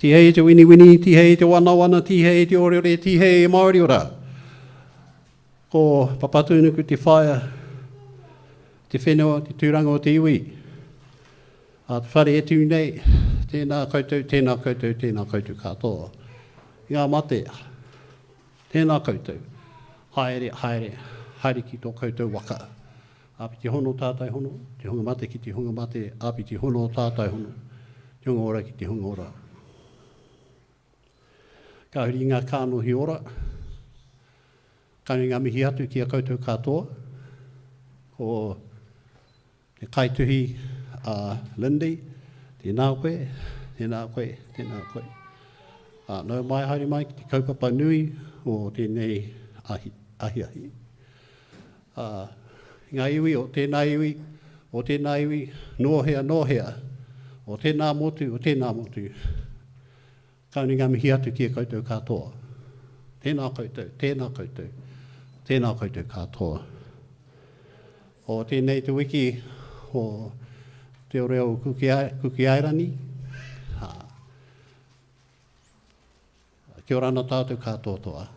Tihei te wini, tihei te wana, tihei te ore, tihei e Māori ora. Ko papatūnuku te whaia, te whenua, te tūranga o te iwi. A te whare e tū nei, tēnā koutou, tēnā koutou, tēnā koutou katoa. Ngā mate, tēnā koutou. Haere, haere, haere ki tō koutou waka. Api te hono tātai hono, te hunga mate ki te hunga mate, api te hono tātai hono, te hunga ora ki te hunga ora. Ka huri ngā kānohi ora, ka huri ngā mihi atu ki a koutou katoa, ko te kaituhi a Lyndy, tēnā koe, tēnā koe, tēnā koe. Nau mai haere mai ki te kaupapa nui o tēnei ahi. Ngā iwi o tēnā iwi, nohea, o tēnā motu, kauni ngā mihi atu ki a koutou katoa. Tēnā koutou katoa. O tēnei te wiki o te reo kukiairani. Kia ora ana tātou katoa toa.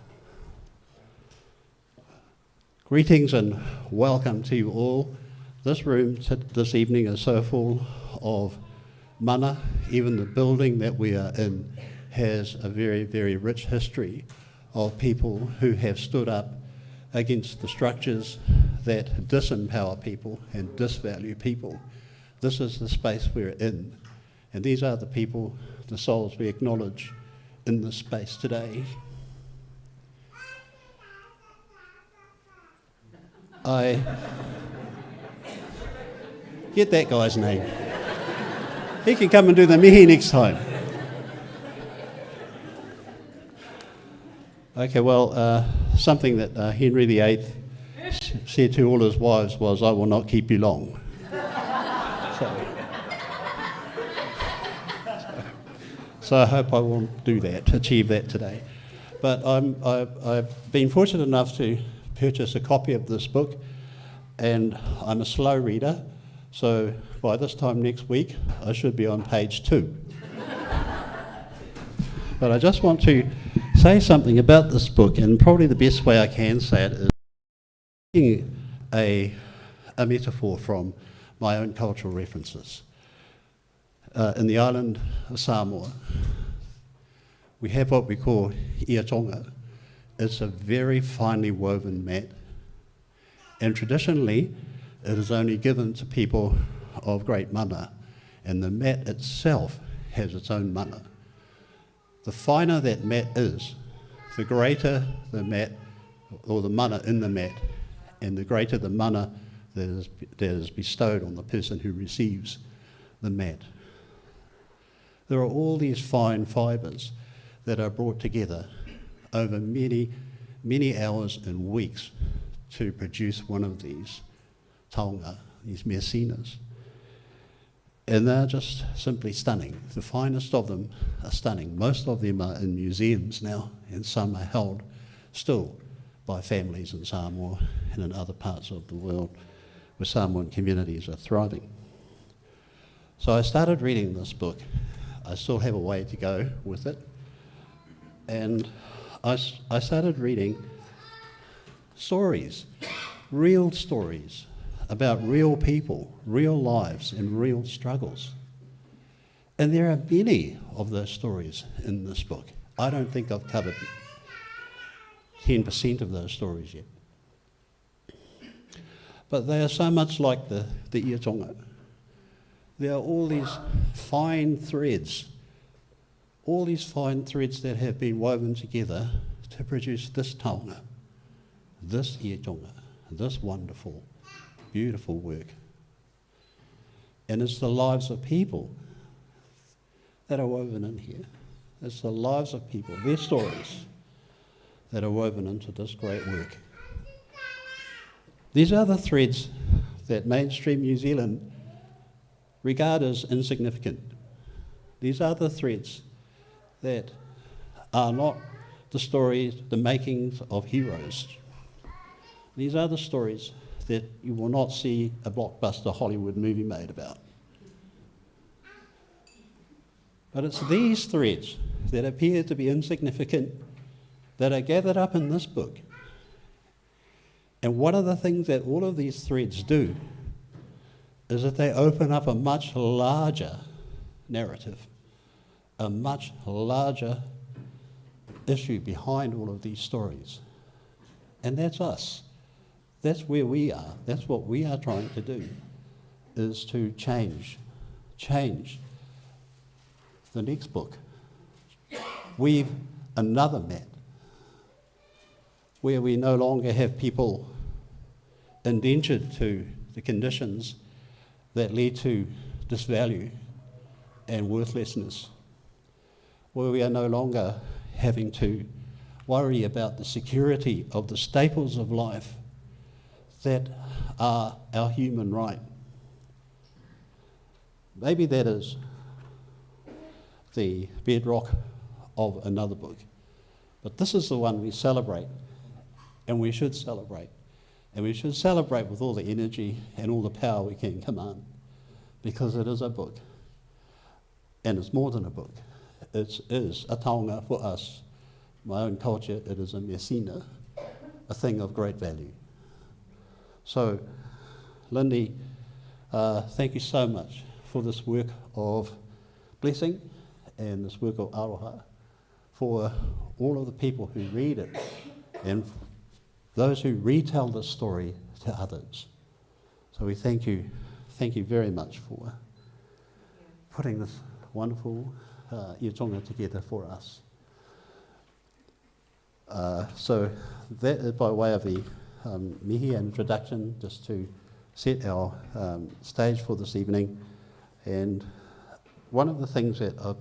Greetings and welcome to you all. This room this evening is so full of mana. Even the building that we are in has a very, very rich history of people who have stood up against the structures that disempower people and disvalue people. This is the space we're in, and these are the people, the souls we acknowledge in this space today. Get that guy's name. He can come and do the mihi next time. Okay, well, something that Henry VIII said to all his wives was, "I will not keep you long." So I hope I will do that, achieve that today. But I've been fortunate enough to purchase a copy of this book, and I'm a slow reader, so by this time next week I should be on page 2. But I just want to say something about this book, and probably the best way I can say it is taking a metaphor from my own cultural references. In the island of Samoa, we have what we call Aotearoa. It's a very finely woven mat, and traditionally it is only given to people of great mana, and the mat itself has its own mana. The finer that mat is, the greater the mat, or the mana in the mat, and the greater the mana that is bestowed on the person who receives the mat. There are all these fine fibres that are brought together over many, many hours and weeks to produce one of these taonga, these mesinas. And they're just simply stunning. The finest of them are stunning. Most of them are in museums now, and some are held still by families in Samoa and in other parts of the world where Samoan communities are thriving. So I started reading this book. I still have a way to go with it. And I started reading stories, real stories about real people, real lives and real struggles. And there are many of those stories in this book. I don't think I've covered 10% of those stories yet. But they are so much like the Aotearoa. There are all these fine threads that have been woven together to produce this taonga, this Aotearoa, this wonderful, beautiful work. And it's the lives of people that are woven in here. It's the lives of people, their stories, that are woven into this great work. These are the threads that mainstream New Zealand regard as insignificant. These are the threads that are not the stories, the makings of heroes. These are the stories that you will not see a blockbuster Hollywood movie made about. But it's these threads that appear to be insignificant that are gathered up in this book. And one of the things that all of these threads do is that they open up a much larger narrative, a much larger issue behind all of these stories. And that's us. That's where we are. That's what we are trying to do, is to change the next book. Weave another map where we no longer have people indentured to the conditions that lead to disvalue and worthlessness, where we are no longer having to worry about the security of the staples of life that are our human right. Maybe that is the bedrock of another book, but this is the one we celebrate, and we should celebrate. And we should celebrate with all the energy and all the power we can command, because it is a book. And it's more than a book. It is a taonga for us. My own culture, it is a mesina, a thing of great value. So, Lyndy, thank you so much for this work of blessing and this work of aroha, for all of the people who read it and those who retell the story to others. So we thank you very much for putting this wonderful itonga together for us. So that is by way of the mihi and introduction, just to set our stage for this evening. And one of the things that I'm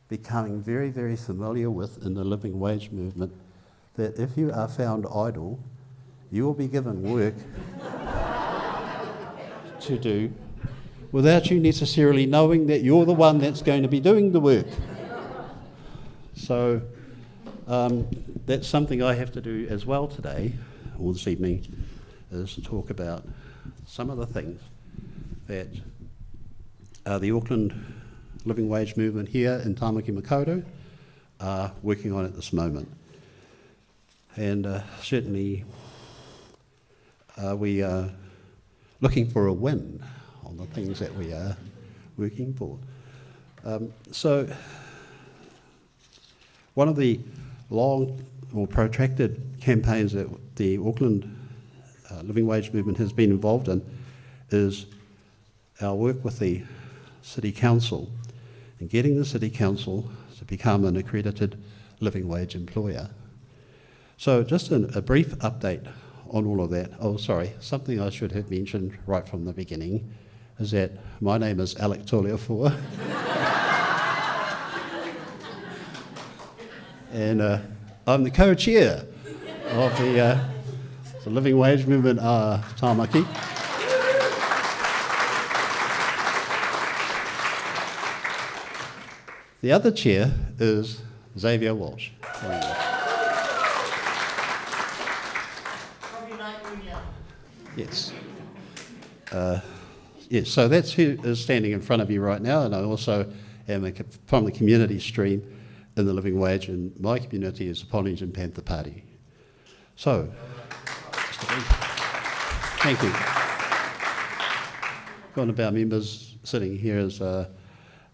becoming very, very familiar with in the living wage movement, that if you are found idle, you will be given work to do without you necessarily knowing that you're the one that's going to be doing the work. So that's something I have to do as well today, or this evening, is to talk about some of the things that the Auckland living wage movement here in Tāmaki Makaurau are working on at this moment. And certainly we are looking for a win on the things that we are working for. So one of the long or protracted campaigns that the Auckland living wage movement has been involved in is our work with the City Council and getting the City Council to become an accredited living wage employer. So just a brief update on all of that. Oh, sorry, something I should have mentioned right from the beginning is that my name is Aotearoa. And I'm the co-chair of the living wage movement Tāmaki. The other chair is Xavier Walsh. Yes. Yes, so that's who is standing in front of you right now, and I also am from the community stream in the living wage, and my community is the Polynesian Panther Party. So, thank you. One of our members sitting here is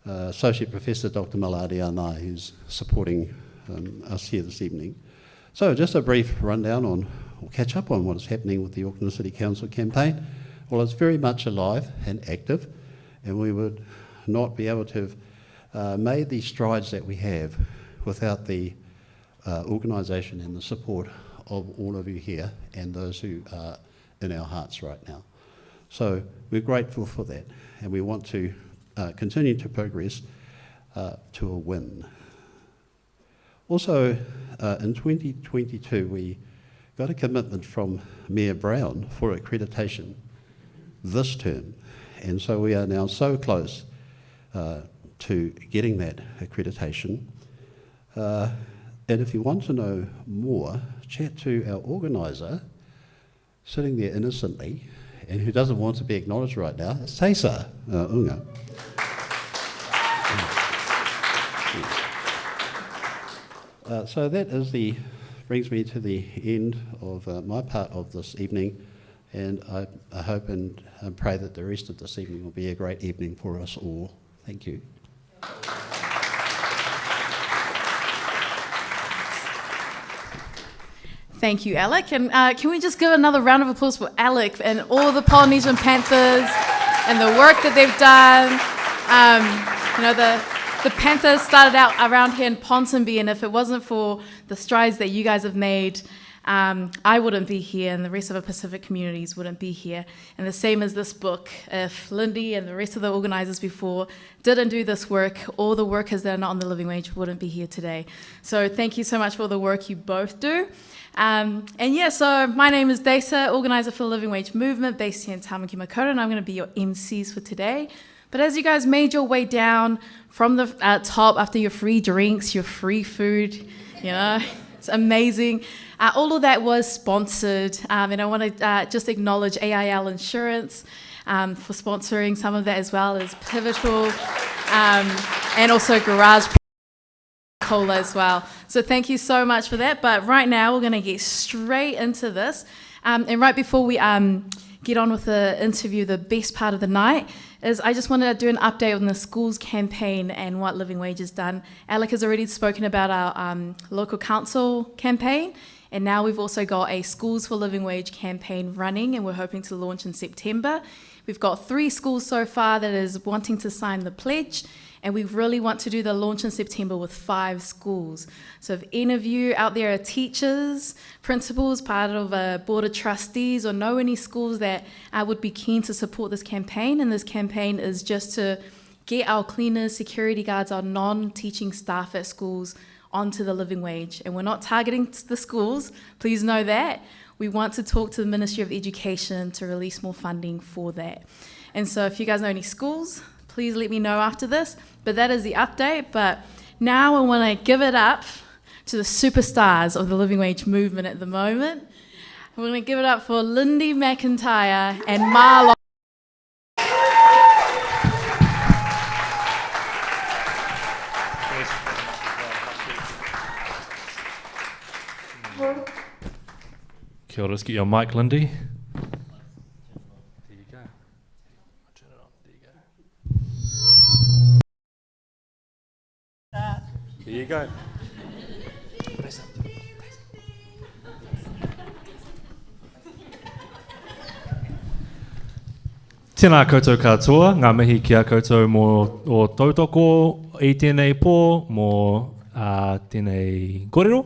Associate Professor Dr. Maladi Anai, who's supporting us here this evening. So just a brief rundown on, or catch up on what is happening with the Auckland City Council campaign. Well, it's very much alive and active, and we would not be able to have made the strides that we have without the organisation and the support of all of you here and those who are in our hearts right now. So we're grateful for that, and we want to continue to progress to a win. Also, in 2022, we got a commitment from Mayor Brown for accreditation this term, and so we are now so close to getting that accreditation. And if you want to know more, chat to our organiser, sitting there innocently, and who doesn't want to be acknowledged right now, Seisa Unga. So that brings me to the end of my part of this evening, and I hope and pray that the rest of this evening will be a great evening for us all. Thank you. Thank you, Alec. And can we just give another round of applause for Alec and all the Polynesian Panthers and the work that they've done. The Panthers started out around here in Ponsonby, and if it wasn't for the strides that you guys have made, I wouldn't be here, and the rest of the Pacific communities wouldn't be here. And the same as this book. If Lyndy and the rest of the organisers before didn't do this work, all the workers that are not on the living wage wouldn't be here today. So thank you so much for the work you both do. So my name is Desa, organiser for the Living Wage Movement based here in Tamaki Makaurau, and I'm going to be your MCs for today. But as you guys made your way down from the top after your free drinks, your free food, it's amazing. All of that was sponsored, and I want to just acknowledge AIL Insurance for sponsoring some of that, as well as Pivotal, and also Garage Cola as well. So thank you so much for that. But right now we're going to get straight into this. And right before we get on with the interview, the best part of the night is I just wanted to do an update on the schools campaign and what Living Wage has done. Alec has already spoken about our local council campaign, and now we've also got a Schools for Living Wage campaign running, and we're hoping to launch in September. We've got 3 schools so far that is wanting to sign the pledge, and we really want to do the launch in September with 5 schools. So if any of you out there are teachers, principals, part of a board of trustees, or know any schools that would be keen to support this campaign, and this campaign is just to get our cleaners, security guards, our non-teaching staff at schools onto the living wage. And we're not targeting the schools, please know that. We want to talk to the Ministry of Education to release more funding for that. And so if you guys know any schools, please let me know after this. But that is the update. But now I want to give it up to the superstars of the living wage movement at the moment. We're going to give it up for Lyndy McIntyre and Marlon. Kia ora, just get your mic, Lyndy. There you go. Turn it on. There you go. There you go. Tēnā koutou katoa, ngā mihi kia koutou mō o tautoko I tēnei pō, mō tēnei kōrero,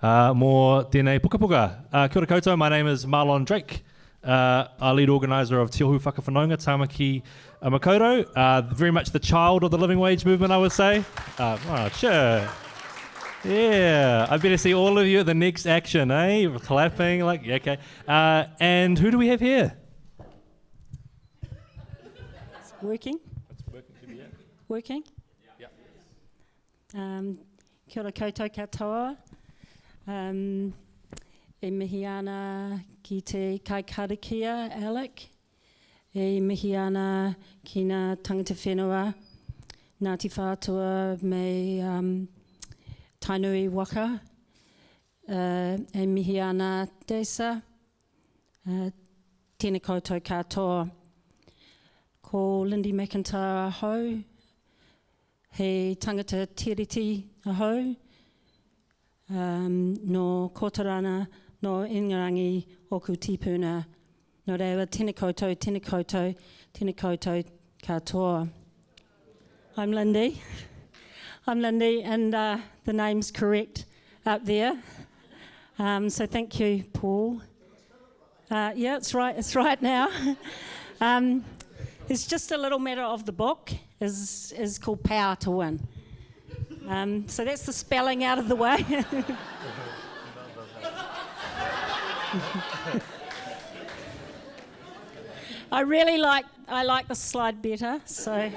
mō tēnei pukapuka. Kia ora koutou, my name is Marlon Drake. Our lead organiser of Te Ohu Whakawhanaunga, Tāmaki Makaurau. Very much the child of the living wage movement, I would say. Sure. Yeah, I better see all of you at the next action, eh? Clapping, okay. And who do we have here? Working? It's working to be here. Working? Yeah. Kia ora koutou katoa. E mihi ana ki te kaikarakia, Alec. E mihi ana ki ngā tangata whenua, Ngāti Whātua me Tainui Waka. E mihi ana Desa. Tēnā koutou katoa. Ko Lyndy McIntyre ahau, he tangata tiriti ahau, no Kotarana, no Ingarangi oku tipuna, no rewa tēnā koutou katoa. I'm Lyndy, and the name's correct up there. So thank you, Paul. Yeah, it's right now. It's just a little matter of the book, is called Power to Win. So that's the spelling out of the way. I like the slide better, so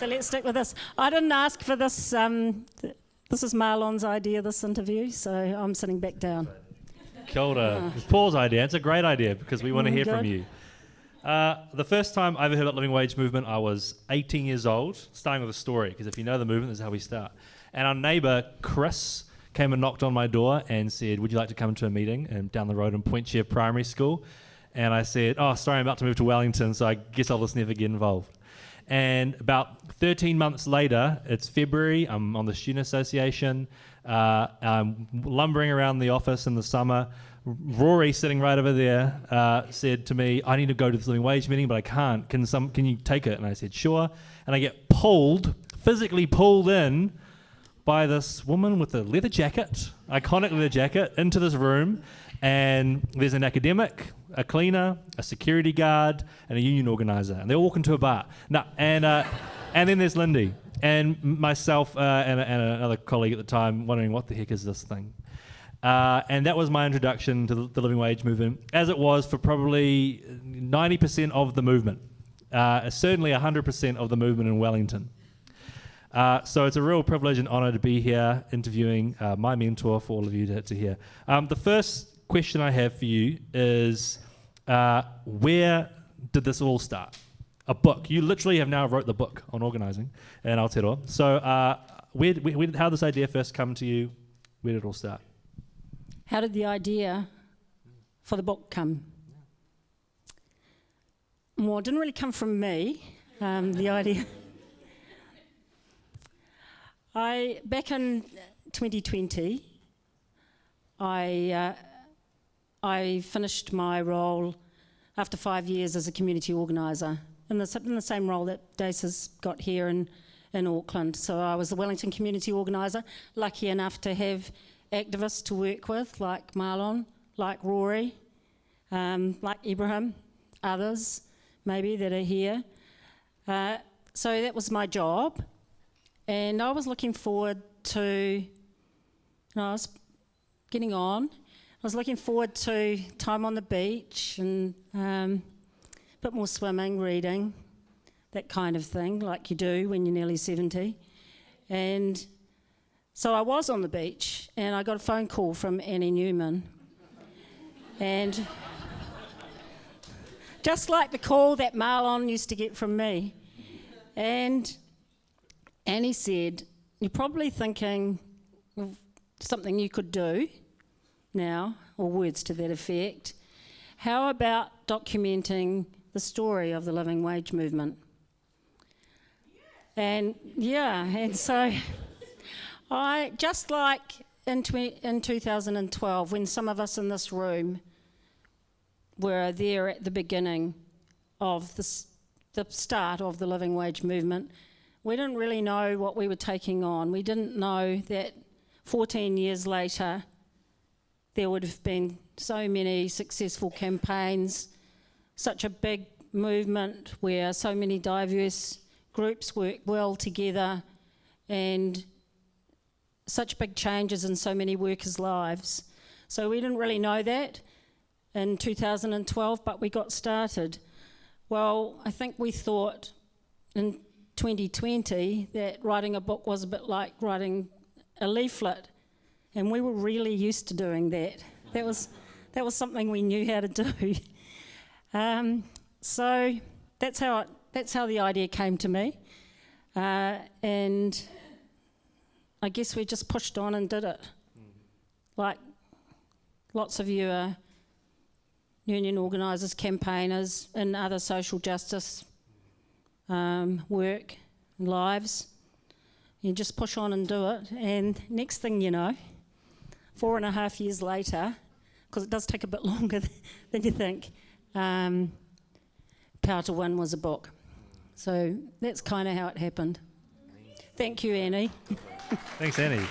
let's stick with this. I didn't ask for this. This is Marlon's idea, this interview, so I'm sitting back down. Kia ora. It's Paul's idea. It's a great idea because we want to hear from you. The first time I ever heard about living wage movement, I was 18 years old, starting with a story, because if you know the movement, this is how we start. And our neighbour, Chris, came and knocked on my door and said, would you like to come to a meeting down the road in Point Share Primary School? And I said, oh, sorry, I'm about to move to Wellington, so I guess I'll just never get involved. And about 13 months later, it's February, I'm on the Student Association, I'm lumbering around the office in the summer. Rory, sitting right over there, said to me, I need to go to this living wage meeting, but I can't. Can you take it? And I said, sure. And I get physically pulled in by this woman with a leather jacket, iconic leather jacket, into this room. And there's an academic, a cleaner, a security guard, and a union organizer. And they all walk into a bar. And then there's Lyndy and myself and another colleague at the time wondering, what the heck is this thing? And that was my introduction to the living wage movement, as it was for probably 90% of the movement, certainly 100% of the movement in Wellington. So it's a real privilege and honour to be here interviewing my mentor for all of you to hear. The first question I have for you is, where did this all start? A book. You literally have now wrote the book on organising in Aotearoa. So how did this idea first come to you? Where did it all start? How did the idea for the book come? Well, it didn't really come from me, the idea. Back in 2020, I finished my role after 5 years as a community organiser, in the same role that Dace has got here in Auckland. So I was the Wellington community organiser, lucky enough to have activists to work with, like Marlon, like Rory, like Ibrahim, others maybe that are here. So that was my job, and I was looking forward to, I was getting on, I was looking forward to time on the beach and a bit more swimming, reading, that kind of thing, like you do when you're nearly 70. And so I was on the beach, and I got a phone call from Annie Newman. And just like the call that Marlon used to get from me. And Annie said, you're probably thinking of something you could do now, or words to that effect. How about documenting the story of the living wage movement? And so I, just like in 2012, when some of us in this room were there at the beginning of the start of the living wage movement, we didn't really know what we were taking on. We didn't know that 14 years later there would have been so many successful campaigns, such a big movement where so many diverse groups work well together, and such big changes in so many workers' lives. So we didn't really know that in 2012, but we got started. Well, I think we thought in 2020 that writing a book was a bit like writing a leaflet, and we were really used to doing that. That was something we knew how to do. So that's how the idea came to me, and I guess we just pushed on and did it. Like lots of you are union organisers, campaigners, and other social justice work and lives. You just push on and do it, and next thing you know, 4.5 years later, because it does take a bit longer than you think, Power to Win was a book. So that's kind of how it happened. Thank you, Annie. Thanks, Annie.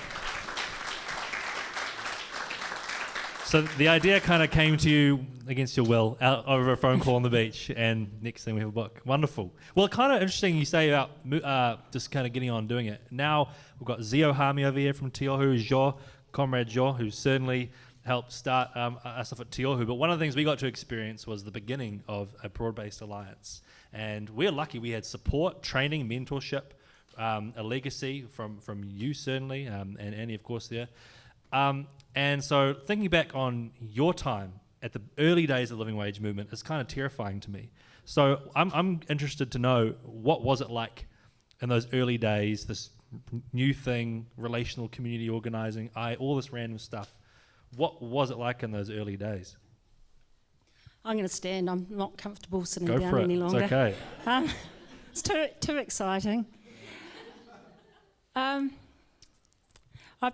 So the idea kind of came to you against your will, out over a phone call on the beach, and next thing we have a book. Wonderful. Well, kind of interesting you say about just kind of getting on doing it. Now we've got Zio Hami over here from Tiohu, Comrade Jo, who certainly helped start our stuff at Tiohu. But one of the things we got to experience was the beginning of a broad-based alliance. And we're lucky we had support, training, mentorship, a legacy from you certainly, and Annie of course there. And so thinking back on your time at the early days of the living wage movement is kind of terrifying to me. So I'm interested to know, what was it like in those early days, this new thing, relational community organising, all this random stuff. What was it like in those early days? I'm going to stand. I'm not comfortable sitting Go down for it. any longer. It's okay. It's too exciting. I've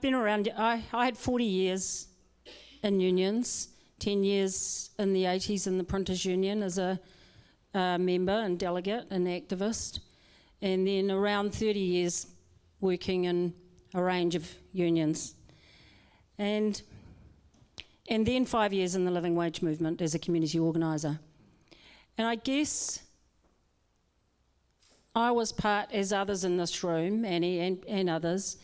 been around. I had 40 years in unions, 10 years in the 80s in the Printers Union as a member and delegate and activist, and then around 30 years working in a range of unions. And then 5 years in the living wage movement as a community organiser. And I guess I was part, as others in this room, Annie and others,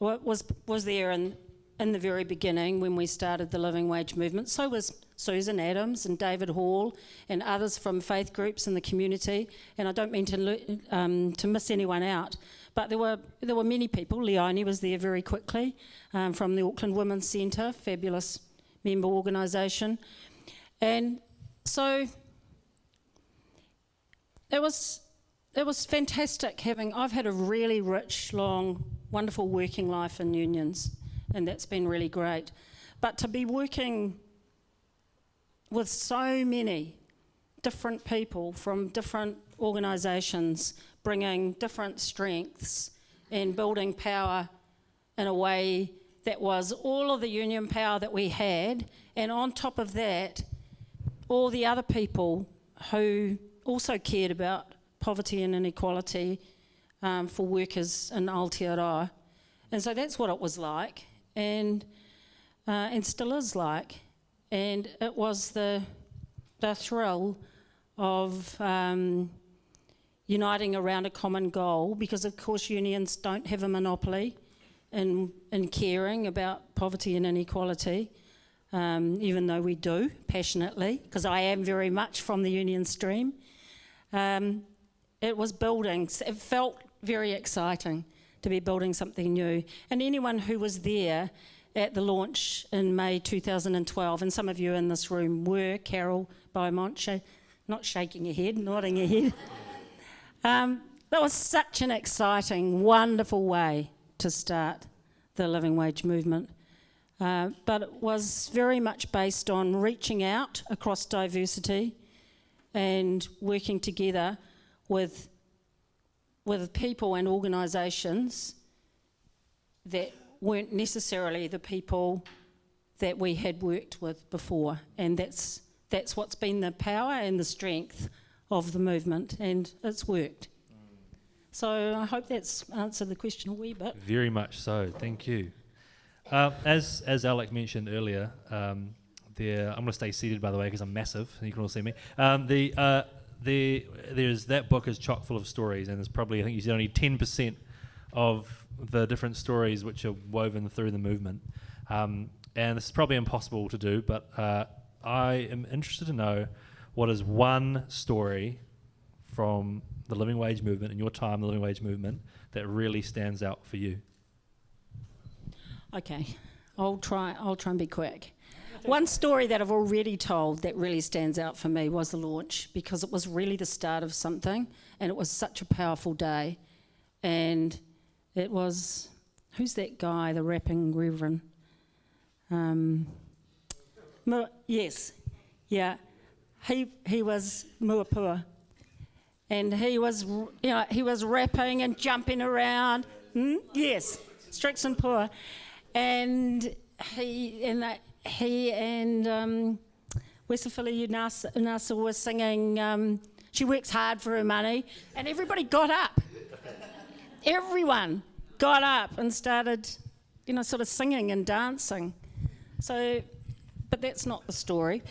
was there in the very beginning when we started the living wage movement. So was Susan Adams and David Hall and others from faith groups in the community. And I don't mean to miss anyone out, but there were many people. Leonie was there very quickly from the Auckland Women's Centre, fabulous member organisation. And so it was fantastic I've had a really rich, long, wonderful working life in unions, and that's been really great. But to be working with so many different people from different organisations, bringing different strengths and building power in a way that was all of the union power that we had, and on top of that, all the other people who also cared about poverty and inequality for workers in Aotearoa. And so that's what it was like, and still is like. And it was the thrill of uniting around a common goal, because of course unions don't have a monopoly in caring about poverty and inequality, even though we do passionately, because I am very much from the union stream. It was building, it felt very exciting to be building something new. And anyone who was there at the launch in May 2012, and some of you in this room were, Carol Beaumont, not shaking your head, nodding your head. That was such an exciting, wonderful way to start the living wage movement. But it was very much based on reaching out across diversity and working together with people and organisations that weren't necessarily the people that we had worked with before. And that's what's been the power and the strength of the movement, and it's worked. So I hope that's answered the question a wee bit. Very much so, thank you. As Alec mentioned earlier, I'm going to stay seated, by the way, because I'm massive, you can all see me. There's that book is chock full of stories, and there's probably, I think you said, only 10% of the different stories which are woven through the movement. And this is probably impossible to do, but I am interested to know what is one story from the living wage movement, in your time, the living wage movement, that really stands out for you. Okay, I'll try and be quick. One story that I've already told that really stands out for me was the launch, because it was really the start of something, and it was such a powerful day. And it was, who's that guy, the rapping reverend? Yes, yeah. He was Muapua, and he was rapping and jumping around. Yes, Strixon Pua, and he and Wesafili Unasa was singing She Works Hard for Her Money, and everybody got up. Everyone got up and started, sort of singing and dancing. So, but that's not the story.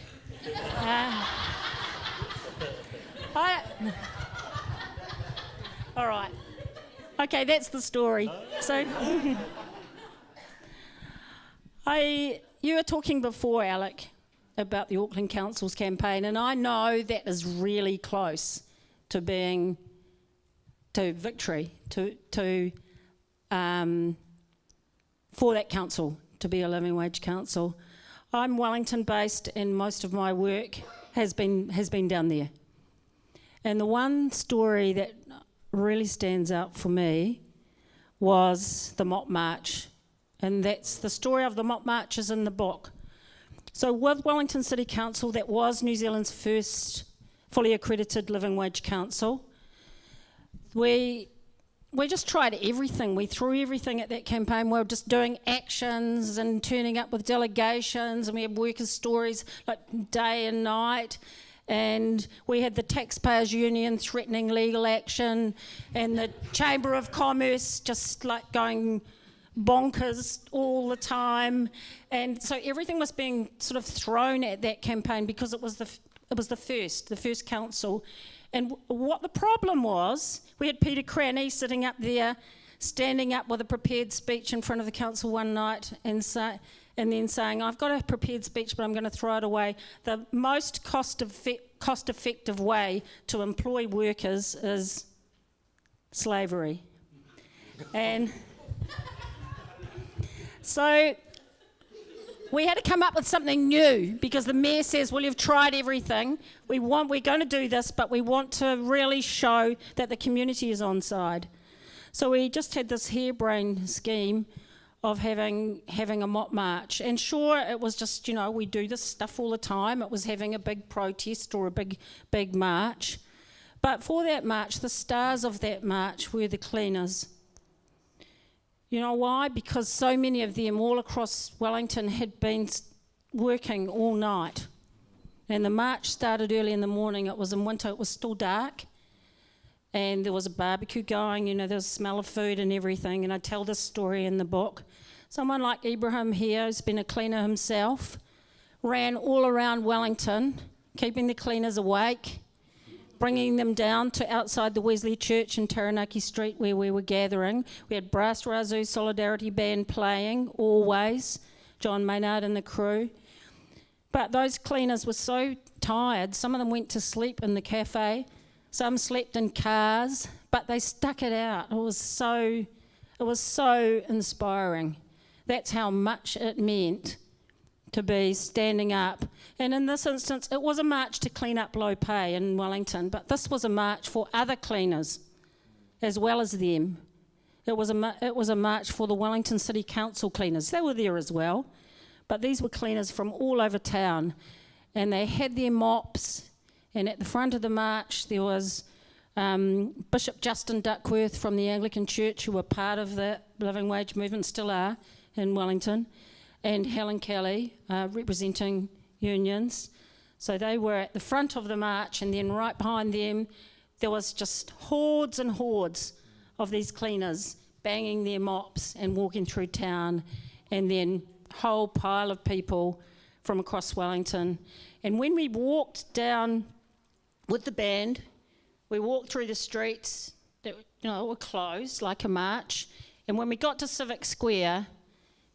All right. Okay, that's the story. So, you were talking before, Alec, about the Auckland Council's campaign, and I know that is really close to victory, for that council to be a living wage council. I'm Wellington based, and most of my work has been down there. And the one story that really stands out for me was the Mop March. And that's the story of the Mop March is in the book. So with Wellington City Council, that was New Zealand's first fully accredited living wage council, we just tried everything. We threw everything at that campaign. We were just doing actions and turning up with delegations, and we had workers' stories like day and night. And we had the Taxpayers Union threatening legal action, and the Chamber of Commerce just like going bonkers all the time. And so everything was being sort of thrown at that campaign because it was the first council. And what the problem was, we had Peter Cranny sitting up there, standing up with a prepared speech in front of the council one night and then saying, I've got a prepared speech, but I'm going to throw it away. The most cost-effective way to employ workers is slavery. And so we had to come up with something new because the mayor says, well, you've tried everything. We're going to do this, but we want to really show that the community is on side. So we just had this harebrained scheme of having a Mop March. And sure, it was just, we do this stuff all the time. It was having a big protest or a big march. But for that march, the stars of that march were the cleaners. You know why? Because so many of them all across Wellington had been working all night. And the march started early in the morning. It was in winter, it was still dark. And there was a barbecue going, there was a smell of food and everything. And I tell this story in the book. Someone like Ibrahim here, who's been a cleaner himself, ran all around Wellington, keeping the cleaners awake, bringing them down to outside the Wesley Church in Taranaki Street where we were gathering. We had Brass Razoo Solidarity Band playing, always, John Maynard and the crew. But those cleaners were so tired, some of them went to sleep in the cafe, some slept in cars, but they stuck it out. It was so inspiring. That's how much it meant to be standing up. And in this instance, it was a march to clean up low pay in Wellington, but this was a march for other cleaners as well as them. It was a march for the Wellington City Council cleaners. They were there as well, but these were cleaners from all over town, and they had their mops, and at the front of the march there was Bishop Justin Duckworth from the Anglican Church, who were part of the living wage movement, still are in Wellington, and Helen Kelly, representing unions. So they were at the front of the march, and then right behind them there was just hordes and hordes of these cleaners banging their mops and walking through town, and then a whole pile of people from across Wellington. And when we walked down with the band, we walked through the streets that were closed like a march, and when we got to Civic Square,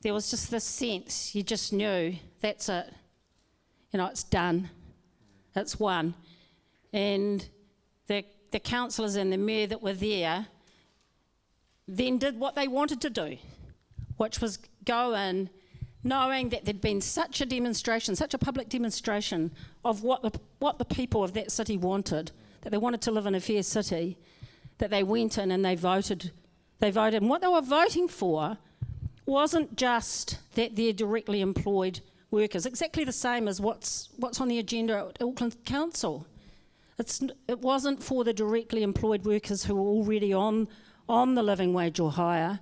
there was just this sense, you just knew, that's it. It's done. It's won. And the councillors and the mayor that were there then did what they wanted to do, which was go in knowing that there'd been such a demonstration, such a public demonstration of what the people of that city wanted, that they wanted to live in a fair city, that they went in and they voted. And what they were voting for wasn't just that they're directly employed workers, exactly the same as what's on the agenda at Auckland Council. It wasn't for the directly employed workers who were already on the living wage or higher.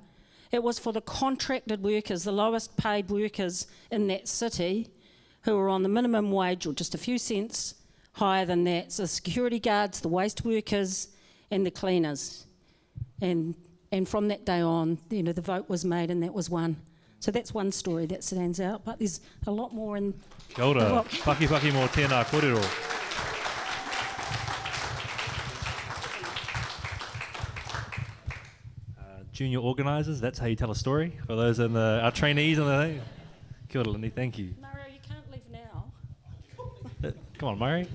It was for the contracted workers, the lowest paid workers in that city, who were on the minimum wage or just a few cents higher than that. So the security guards, the waste workers and the cleaners. And from that day on, the vote was made and that was won. So that's one story that stands out, but there's a lot more in... Kia ora, paki mō tēnā kōrero. Junior organisers, that's how you tell a story. For those in our trainees and the thing. Kia ora, Lyndy, thank you. Mario, you can't leave now. Come on, Murray.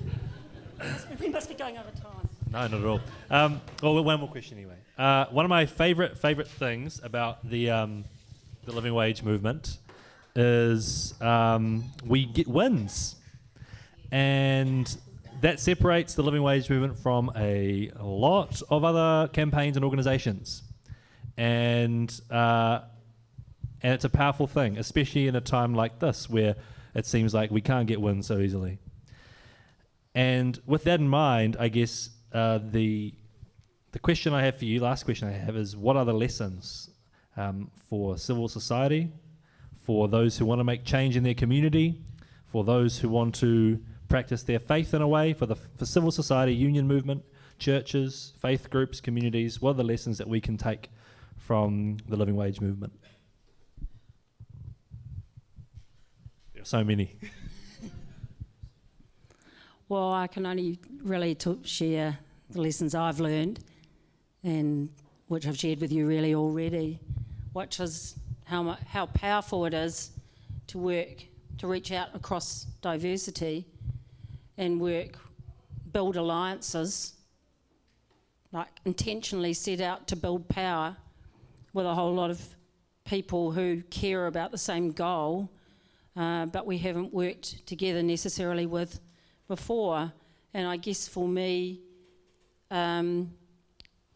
We must be going over time. No, not at all. Well, one more question anyway. One of my favourite things about the living wage movement is we get wins, and that separates the living wage movement from a lot of other campaigns and organisations. And it's a powerful thing, especially in a time like this where it seems like we can't get wins so easily. And with that in mind, I guess the question I have for you, last question I have, is what are the lessons for civil society, for those who want to make change in their community, for those who want to practice their faith in a way, for civil society, union movement, churches, faith groups, communities? What are the lessons that we can take from the living wage movement? There are so many. Well, I can only really share the lessons I've learned, and which I've shared with you really already, which is how powerful it is to work, to reach out across diversity and build alliances, like intentionally set out to build power with a whole lot of people who care about the same goal, but we haven't worked together necessarily with before. And I guess for me,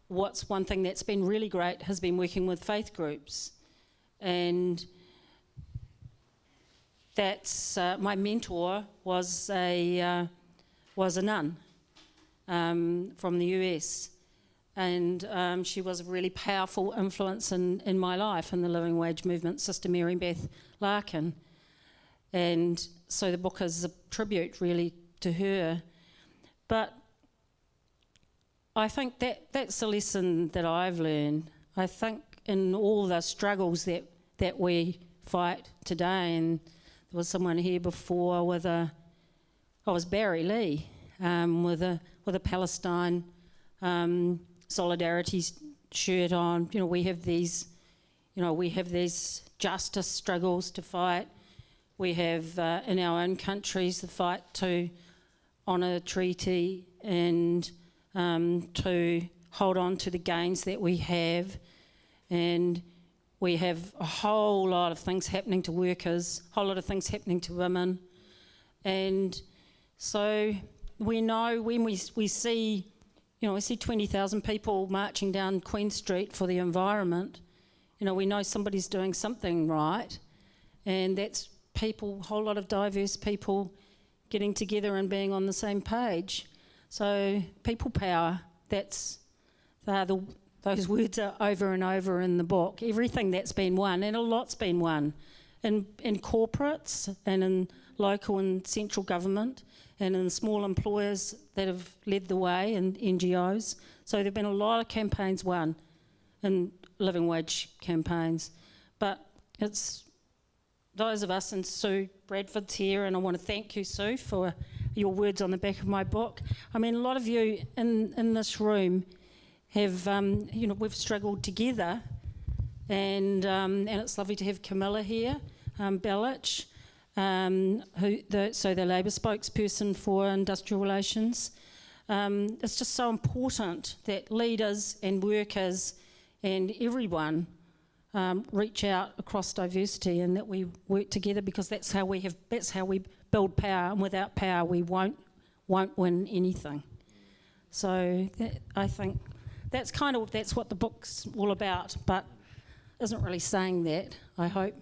what's one thing that's been really great has been working with faith groups. And that's my mentor was a nun from the US, and she was a really powerful influence in my life in the living wage movement, Sister Mary Beth Larkin. And so the book is a tribute really to her. But I think that's a lesson that I've learned. I think in all the struggles that we fight today, and there was someone here before with was Barry Lee, with a Palestine solidarity shirt on. We have these justice struggles to fight. We have in our own countries the fight to honour the treaty and to hold on to the gains that we have. And we have a whole lot of things happening to workers, a whole lot of things happening to women. And so we know when we see, we see 20,000 people marching down Queen Street for the environment, we know somebody's doing something right. And that's people, a whole lot of diverse people getting together and being on the same page. So people power, those words are over and over in the book. Everything that's been won, and a lot's been won, in corporates and in local and central government and in small employers that have led the way, and NGOs. So there have been a lot of campaigns won, and living wage campaigns. But it's those of us, and Sue Bradford's here, and I want to thank you, Sue, for your words on the back of my book. I mean, a lot of you in this room have, we've struggled together, and it's lovely to have Camilla here, Belich, the Labour spokesperson for industrial relations. It's just so important that leaders and workers and everyone reach out across diversity, and that we work together, because that's how we build power, and without power we won't win anything. So I think that's what the book's all about, but isn't really saying that. I hope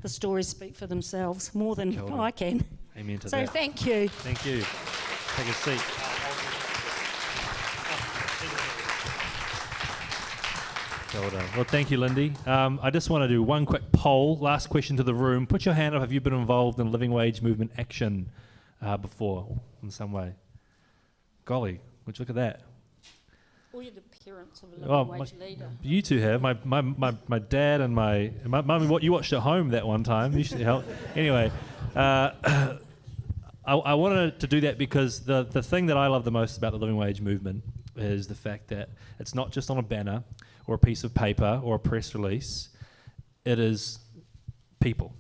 the stories speak for themselves more than I can. Amen to so that. So thank you. Thank you. Take a seat. Well, thank you, Lyndy. I just want to do one quick poll. Last question to the room. Put your hand up. Have you been involved in living wage movement action before in some way? Golly, would you look at that? Or you're the parents of a living wage leader. You two have. My dad and my mum, what you watched at home that one time. You should help. Anyway, I wanted to do that because the thing that I love the most about the living wage movement is the fact that it's not just on a banner or a piece of paper or a press release. It is people.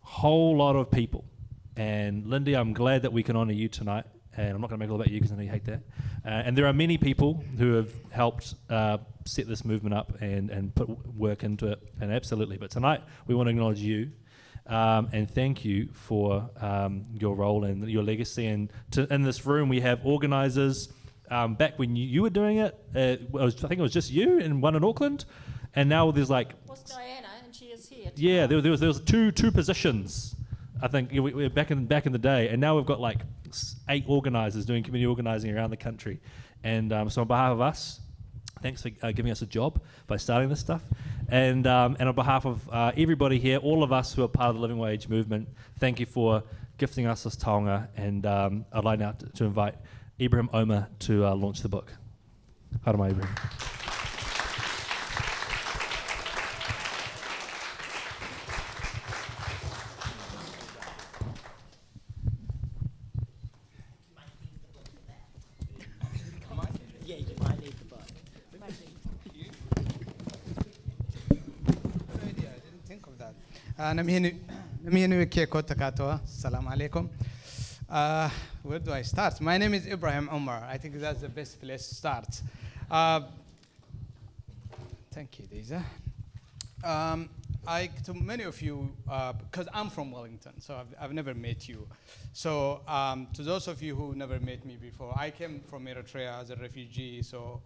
Whole lot of people. And Lyndy, I'm glad that we can honour you tonight. And I'm not going to make it all about you because I know you hate that. And there are many people who have helped set this movement up and put work into it. And absolutely. But tonight we want to acknowledge you and thank you for your role and your legacy. And in this room we have organisers, back when you were doing it, I think it was just you and one in Auckland, and now there's like Was Diana, and she is here. yeah, there was two positions. I think we're back in the day, and now we've got like 8 organisers doing community organising around the country, and so on behalf of us, thanks for giving us a job by starting this stuff, and on behalf of everybody here, all of us who are part of the living wage movement, thank you for gifting us this taonga, and I'd like now to invite Ibrahim Omar to launch the book. Harama Ibrahim. Yeah, you might need the book. I didn't think of that. Namihinu ke kota katoa. Assalamu alaikum. Where do I start? My name is Ibrahim Omar. I think that's the best place to start. Thank you, Deja. To many of you, because I'm from Wellington, so I've never met you. So to those of you who never met me before, I came from Eritrea as a refugee, so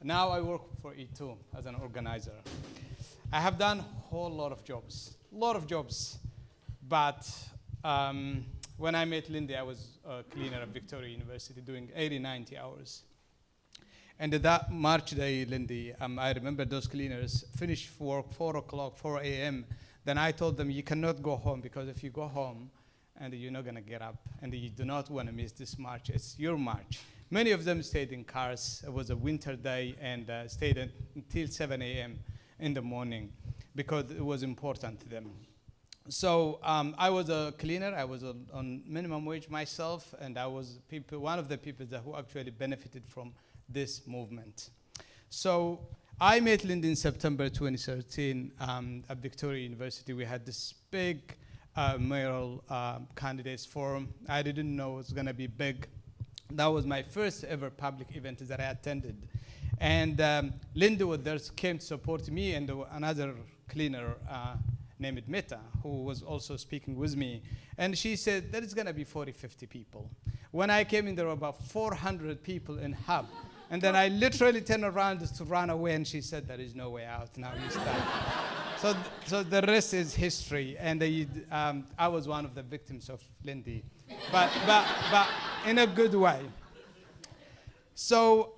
now I work for E2 as an organizer. I have done a whole lot of jobs, but when I met Lyndy, I was a cleaner at Victoria University doing 80, 90 hours. And that March day, Lyndy, I remember those cleaners finished work 4 o'clock, 4 a.m. Then I told them, you cannot go home, because if you go home, and you're not gonna get up, and you do not wanna miss this march, it's your march. Many of them stayed in cars. It was a winter day, and stayed until 7 a.m. in the morning, because it was important to them. So I was a cleaner. I was on minimum wage myself, and I was one of the people who actually benefited from this movement. So I met Lyndy in September 2013 at Victoria University. We had this big mayoral candidates forum. I didn't know it was going to be big. That was my first ever public event that I attended. And Lyndy was there, came to support me and another cleaner named Meta, who was also speaking with me. And she said, there is going to be 40, 50 people. When I came in, there were about 400 people in Hub. And then I literally turned around to run away, and she said, there is no way out, now you start. So the rest is history. And I was one of the victims of Lyndy, but in a good way. So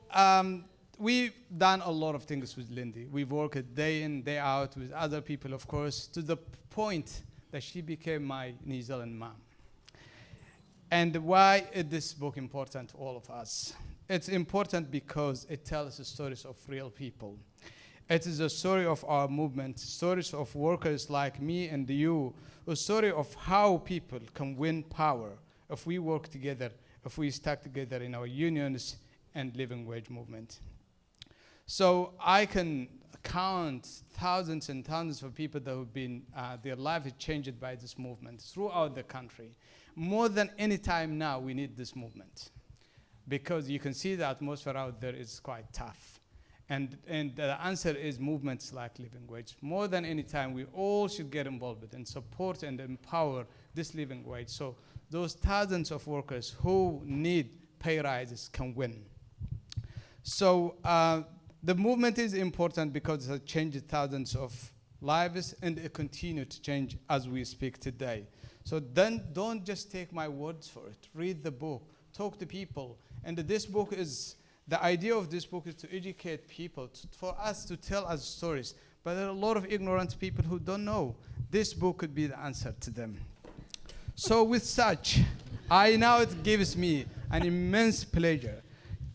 we've done a lot of things with Lyndy. We've worked day in, day out with other people, of course, to the point that she became my New Zealand mom. And why is this book important to all of us? It's important because it tells the stories of real people. It is a story of our movement, stories of workers like me and you, a story of how people can win power if we work together, if we stick together in our unions and living wage movement. So I can count thousands and thousands of people that have been, their life is changed by this movement throughout the country. More than any time now, we need this movement, because you can see the atmosphere out there is quite tough. And the answer is movements like living wage. More than any time, we all should get involved with and support and empower this living wage, so those thousands of workers who need pay rises can win. So the movement is important because it has changed thousands of lives, and it continues to change as we speak today. So then don't just take my words for it. Read the book, talk to people. And this book is, the idea of this book is to educate people, for us to tell us stories. But there are a lot of ignorant people who don't know. This book could be the answer to them. So with such, it gives me an immense pleasure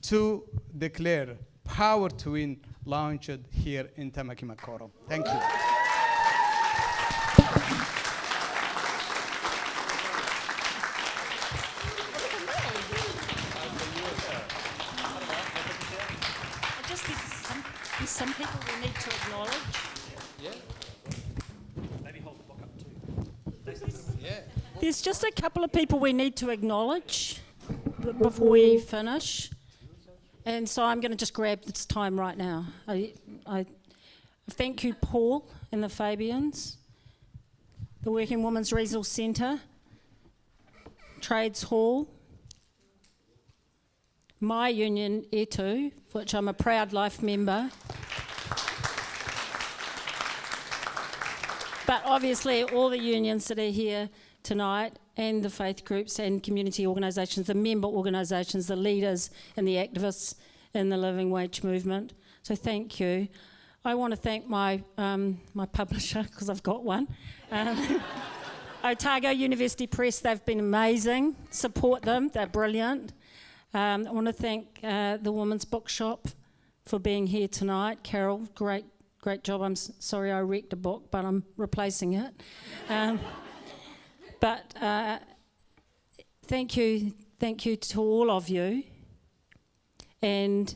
to declare Power to Win launched here in Tamaki Makaurau. Thank you. There's some people we need to acknowledge. Yeah. Maybe hold the book up too. Yeah. There's just a couple of people we need to acknowledge before we finish. And so I'm going to just grab this time right now. I thank you, Paul and the Fabians, the Working Women's Resource Centre, Trades Hall, my union, ETU, which I'm a proud life member. But obviously all the unions that are here tonight and the faith groups and community organisations, the member organisations, the leaders and the activists in the living wage movement. So thank you. I want to thank my publisher, because I've got one. Otago University Press, they've been amazing. Support them, they're brilliant. I want to thank the Women's Bookshop for being here tonight. Carol, great job. I'm sorry I wrecked a book, but I'm replacing it. But thank you to all of you. And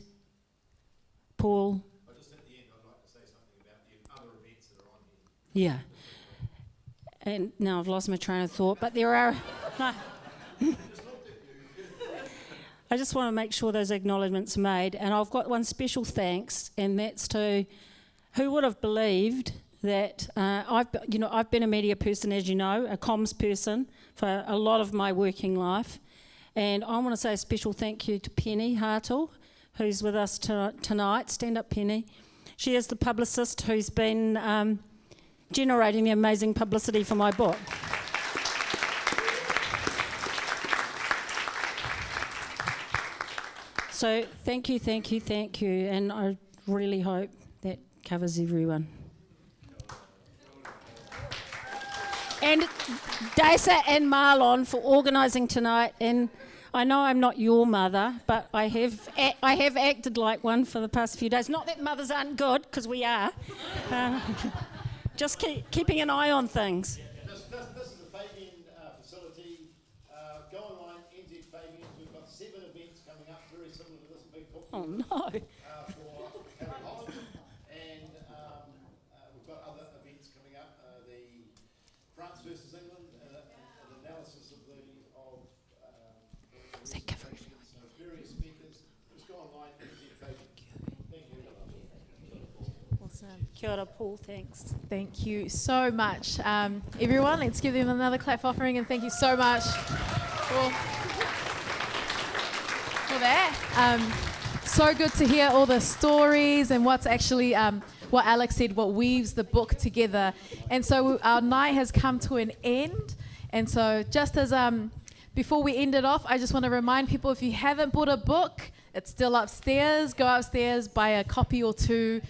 Paul. Just at the end, I'd like to say something about the other events that are on here. Yeah. And now I've lost my train of thought, but there are... No. I just want to make sure those acknowledgements are made. And I've got one special thanks, and that's to... Who would have believed that I've been a media person, as you know, a comms person for a lot of my working life. And I want to say a special thank you to Penny Hartle, who's with us tonight. Stand up, Penny. She is the publicist who's been generating the amazing publicity for my book. So thank you. And I really hope that covers everyone. And Daisa and Marlon for organising tonight. And I know I'm not your mother, but I have acted like one for the past few days. Not that mothers aren't good, because we are. Just keeping an eye on things. This is the Fabian facility. Go online, NZ Fabians. We've got 7 events coming up, very similar to this big book. Oh no. For Carol Holland. And we've got other events coming up. The France versus England, an analysis of various speakers. Just go online, NZ Fabians. Thank you. Awesome. Kia ora, Paul, thanks. Thank you so much. Everyone, let's give them another clap offering, and thank you so much for that. So good to hear all the stories and what's actually, what Alex said, what weaves the book together. And so our night has come to an end. And so just as before we end it off, I just want to remind people, if you haven't bought a book, it's still upstairs. Go upstairs, buy a copy or 2.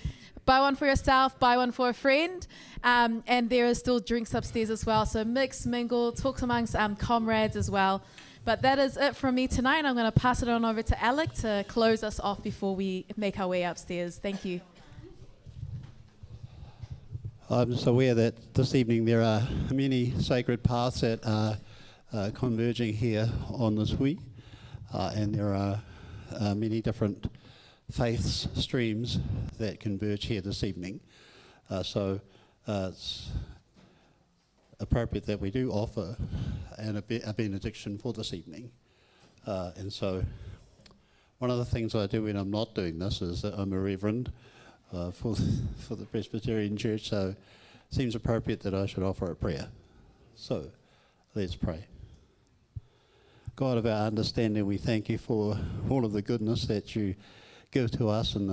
Buy one for yourself, buy one for a friend. And there are still drinks upstairs as well. So mix, mingle, talk amongst comrades as well. But that is it from me tonight. I'm going to pass it on over to Alec to close us off before we make our way upstairs. Thank you. I'm just aware that this evening there are many sacred paths that are converging here on this week. And there are many different faiths streams that converge here this evening. So it's appropriate that we do offer a benediction for this evening. And so one of the things I do when I'm not doing this is that I'm a reverend for the Presbyterian Church, so it seems appropriate that I should offer a prayer. So let's pray. God of our understanding, we thank you for all of the goodness that you give to us and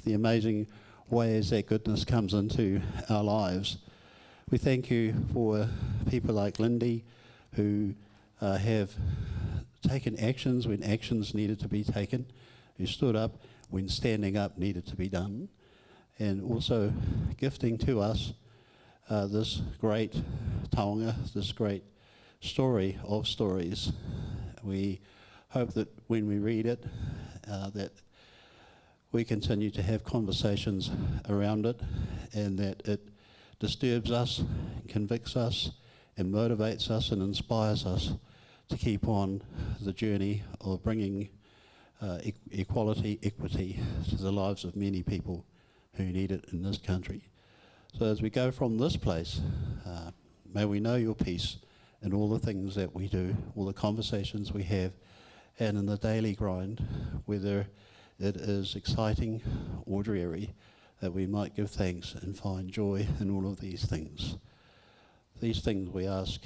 the amazing ways that goodness comes into our lives. We thank you for people like Lyndy who have taken actions when actions needed to be taken, who stood up when standing up needed to be done, and also gifting to us this great taonga, this great story of stories. We hope that when we read it, that we continue to have conversations around it, and that it disturbs us, convicts us, and motivates us and inspires us to keep on the journey of bringing equality, equity to the lives of many people who need it in this country. So as we go from this place, may we know your peace in all the things that we do, all the conversations we have, and in the daily grind, whether it is exciting or dreary, that we might give thanks and find joy in all of these things. These things we ask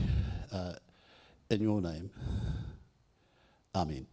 in your name. Amen.